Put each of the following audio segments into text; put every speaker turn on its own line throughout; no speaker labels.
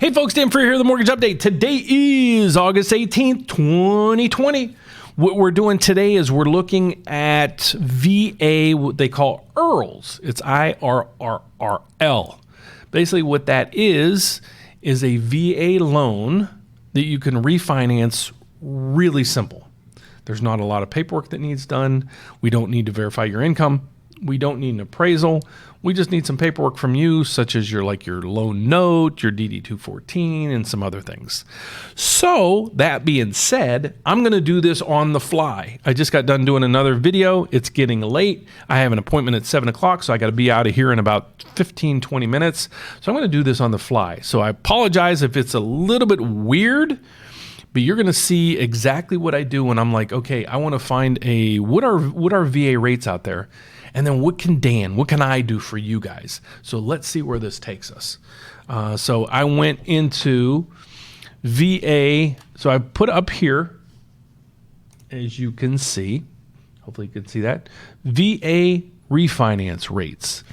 Hey folks, Dan Frio here, the Mortgage Update. Today is August 18th, 2020. What we're doing today is we're looking at VA, what they call IRRRLs. It's IRRRL. Basically what that is a VA loan that you can refinance really simple. There's not a lot of paperwork that needs done. We don't need to verify your income. We don't need an appraisal. We just need some paperwork from you, such as your loan note, your DD-214, and some other things. So that being said, I'm going to do this on the fly. I just got done doing another video. It's getting late. I have an appointment at 7 o'clock, so I got to be out of here in about 15, 20 minutes. So I'm going to do this on the fly. So I apologize if it's a little bit weird, but you're going to see exactly what I do when I'm like, okay, I want to find what are VA rates out there? And then what can I do for you guys? So let's see where this takes us. So I went into VA. So I put up here, as you can see, hopefully you can see that, VA refinance rates.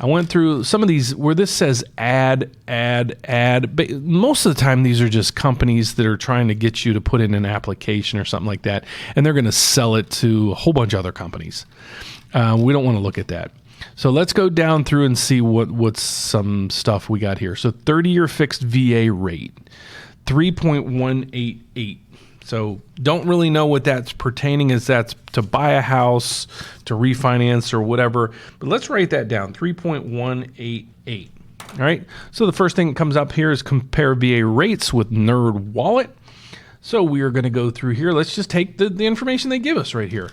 I went through some of these where this says add. But most of the time, these are just companies that are trying to get you to put in an application or something like that. And they're going to sell it to a whole bunch of other companies. We don't want to look at that. So let's go down through and see what's some stuff we got here. So 30-year fixed VA rate, 3.188. So don't really know what that's pertaining as. That's to buy a house, to refinance or whatever. But let's write that down, 3.188. All right. So the first thing that comes up here is compare VA rates with Nerd Wallet. So we are going to go through here. Let's just take the information they give us right here.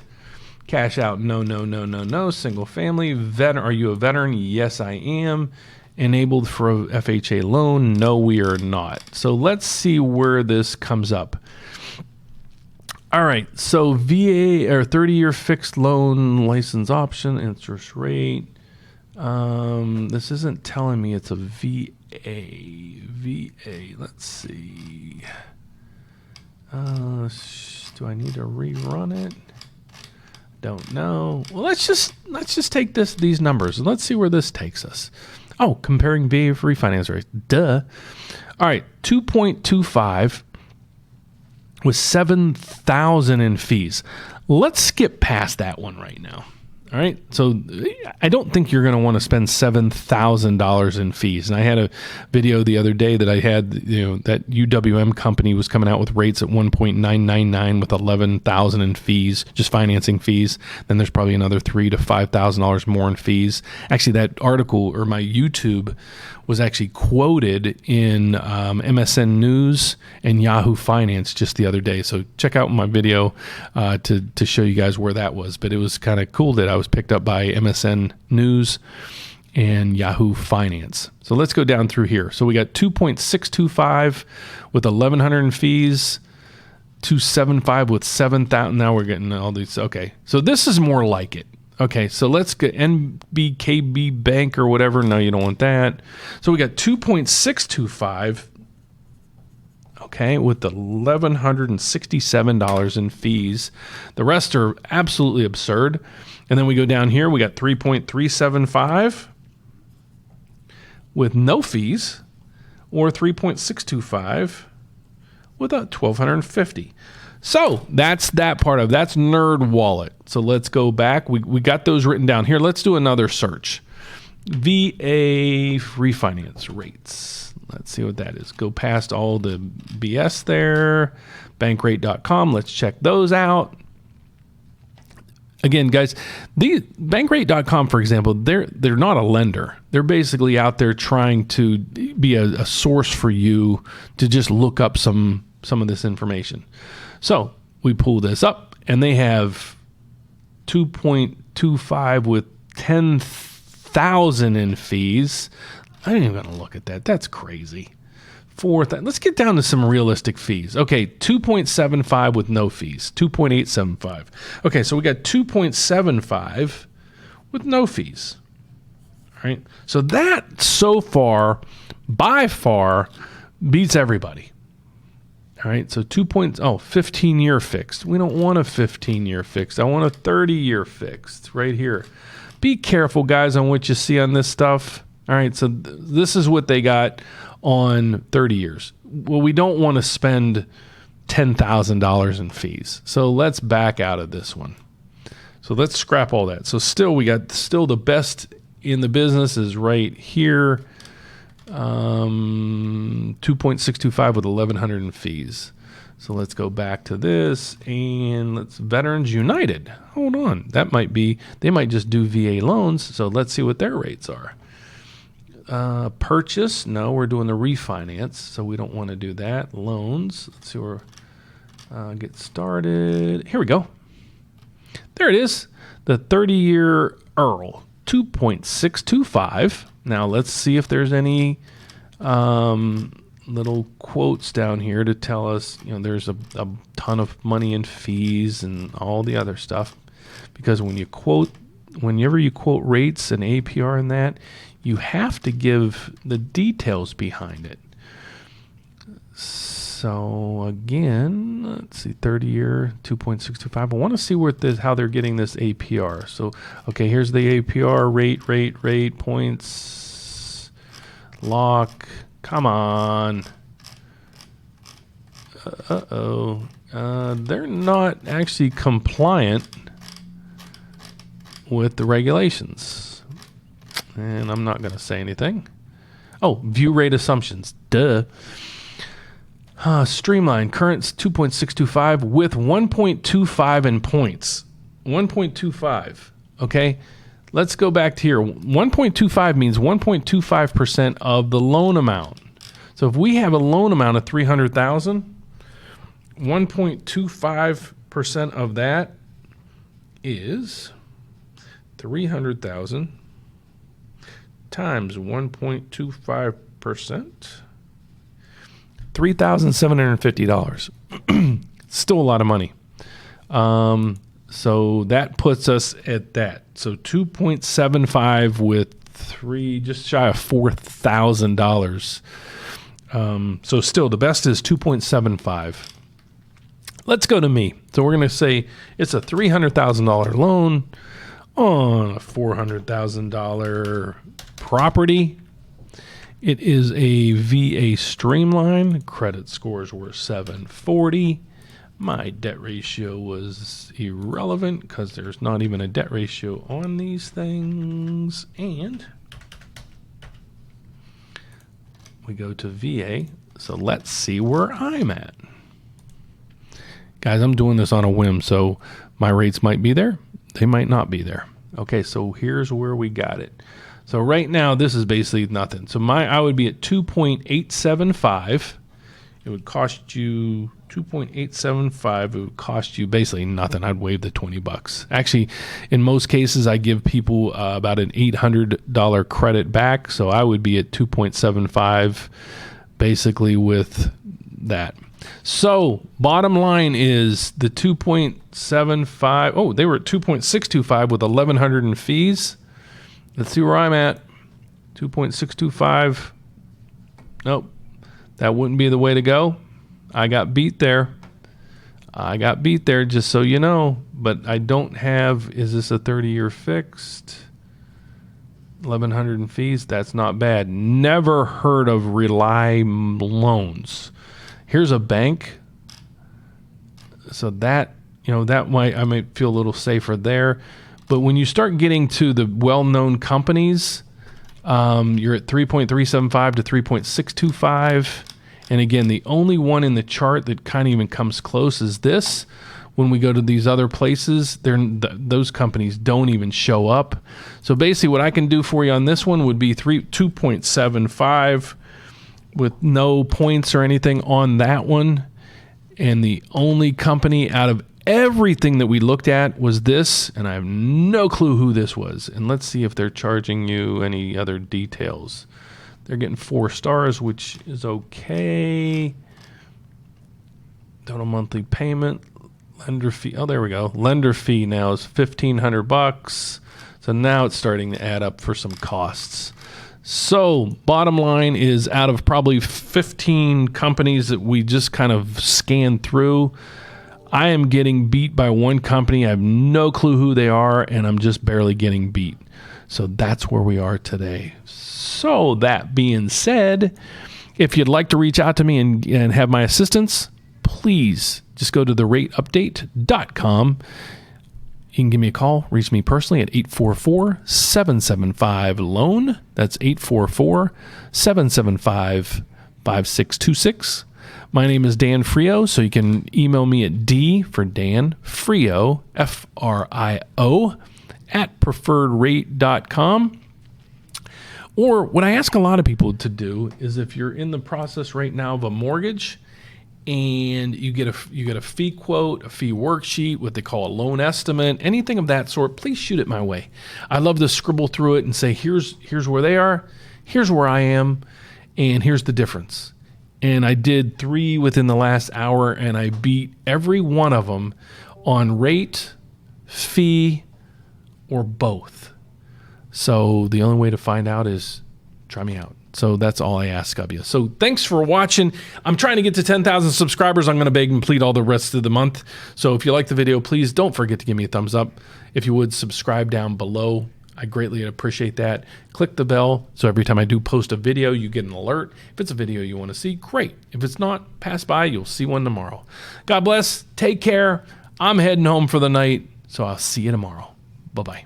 Cash out, no. Single family, are you a veteran? Yes, I am. Enabled for a FHA loan? No, we are not. So let's see where this comes up. All right, so VA or 30-year fixed loan license option, interest rate. This isn't telling me it's a VA. Let's see. Do I need to rerun it? Don't know. Well, let's just take these numbers and let's see where this takes us. Oh, comparing VA for refinance rates. Duh. All right, 2.25 with $7,000 in fees. Let's skip past that one right now. All right, so I don't think you're going to want to spend $7,000 in fees. And I had a video the other day that I had, that UWM company was coming out with rates at 1.999 with $11,000 in fees, just financing fees. Then there's probably another $3,000 to $5,000 more in fees. Actually, that article or my YouTube was actually quoted in MSN News and Yahoo Finance just the other day. So check out my video to show you guys where that was. But it was kind of cool that I was picked up by MSN News and Yahoo Finance. So let's go down through here. So we got 2.625 with $1,100 in fees, 275 with 7,000. Now we're getting all these. Okay, so this is more like it. Okay, so let's get NBKB Bank or whatever. No, you don't want that. So we got 2.625, okay, with the $1,167 in fees. The rest are absolutely absurd. And then we go down here, we got 3.375 with no fees, or 3.625 with a $1,250. So that's that part of that's Nerd Wallet. So let's go back. We got those written down here. Let's do another search. VA refinance rates. Let's see what that is. Go past all the BS there. Bankrate.com. Let's check those out. Again, guys, the Bankrate.com, for example, they're not a lender. They're basically out there trying to be a source for you to just look up some of this information. So we pull this up, and they have 2.25 with 10,000 in fees. I ain't even gonna look at that. That's crazy. Let's get down to some realistic fees. Okay, 2.75 with no fees. 2.875. Okay, so we got 2.75 with no fees. All right. So that so far, by far, beats everybody. All right, so 15-year fixed. We don't want a 15-year fixed. I want a 30-year fixed right here. Be careful, guys, on what you see on this stuff. All right, so this is what they got on 30 years. Well, we don't want to spend $10,000 in fees. So let's back out of this one. So let's scrap all that. So still, we got the best in the business is right here. 2.625 with 1,100 in fees. So let's go back to this and let's Veterans United. Hold on. They might just do VA loans. So let's see what their rates are. Purchase. No, we're doing the refinance. So we don't want to do that. Loans. Let's see where, get started. Here we go. There it is. The 30-year Earl, 2.625. Now let's see if there's any little quotes down here to tell us, there's a ton of money in fees and all the other stuff. Because whenever you quote rates and APR and that, you have to give the details behind it. So again, let's see, 30-year, 2.625. I want to see how they're getting this APR. So, okay, here's the APR rate, points, lock. Come on. They're not actually compliant with the regulations. And I'm not going to say anything. Oh, view rate assumptions. Duh. Streamline, current's 2.625 with 1.25 in points. 1.25. Okay. Let's go back to here. 1.25 means 1.25% of the loan amount. So if we have a loan amount of $300,000, 1.25% of that is 300,000 times 1.25%, $3,750. Still a lot of money. So that puts us at that. So 2.75 with just shy of $4,000. So still the best is 2.75. Let's go to me. So we're going to say it's a $300,000 loan on a $400,000 property. It is a VA Streamline. Credit scores were 740. My debt ratio was irrelevant because there's not even a debt ratio on these things. And we go to VA. So let's see where I'm at. Guys, I'm doing this on a whim, so my rates might be there. They might not be there. Okay, so here's where we got it. So right now, this is basically nothing. So I would be at 2.875. It would cost you 2.875. It would cost you basically nothing. I'd waive the $20. Actually, in most cases, I give people about an $800 credit back. So I would be at 2.75 basically with that. So bottom line is the 2.75. Oh, they were at 2.625 with 1,100 in fees. Let's see where I'm at. 2.625. Nope. That wouldn't be the way to go. I got beat there. Just so you know. But I don't have, is this a 30-year fixed? 1,100 in fees. That's not bad. Never heard of Rely Loans. Here's a bank. So that, that I might feel a little safer there. But when you start getting to the well-known companies, you're at 3.375 to 3.625. And again, the only one in the chart that kind of even comes close is this. When we go to these other places, those companies don't even show up. So basically what I can do for you on this one would be 2.75 with no points or anything on that one. And the only company out of everything that we looked at was this, and I have no clue who this was. And let's see if they're charging you any other details. They're getting 4 stars, which is okay. Total monthly payment, lender fee. Oh, there we go. Lender fee now is $1,500. So now it's starting to add up for some costs. So bottom line is, out of probably 15 companies that we just kind of scanned through, I am getting beat by one company. I have no clue who they are, and I'm just barely getting beat. So that's where we are today. So that being said, If you'd like to reach out to me and have my assistance, please just go to therateupdate.com. You can give me a call, reach me personally at 844-775-LOAN. That's 844-775-5626. My name is Dan Frio, so you can email me at D for Dan, Frio, F-R-I-O, at preferredrate.com. Or what I ask a lot of people to do is if you're in the process right now of a mortgage and you get a fee quote, a fee worksheet, what they call a loan estimate, anything of that sort, please shoot it my way. I love to scribble through it and say, here's where they are, here's where I am, and here's the difference. And I did 3 within the last hour, and I beat every one of them on rate, fee, or both. So the only way to find out is try me out. So that's all I ask of you. So thanks for watching. I'm trying to get to 10,000 subscribers. I'm going to beg and plead all the rest of the month. So if you like the video, please don't forget to give me a thumbs up. If you would, subscribe down below. I greatly appreciate that. Click the bell so every time I do post a video, you get an alert. If it's a video you want to see, great. If it's not, pass by. You'll see one tomorrow. God bless. Take care. I'm heading home for the night, so I'll see you tomorrow. Bye-bye.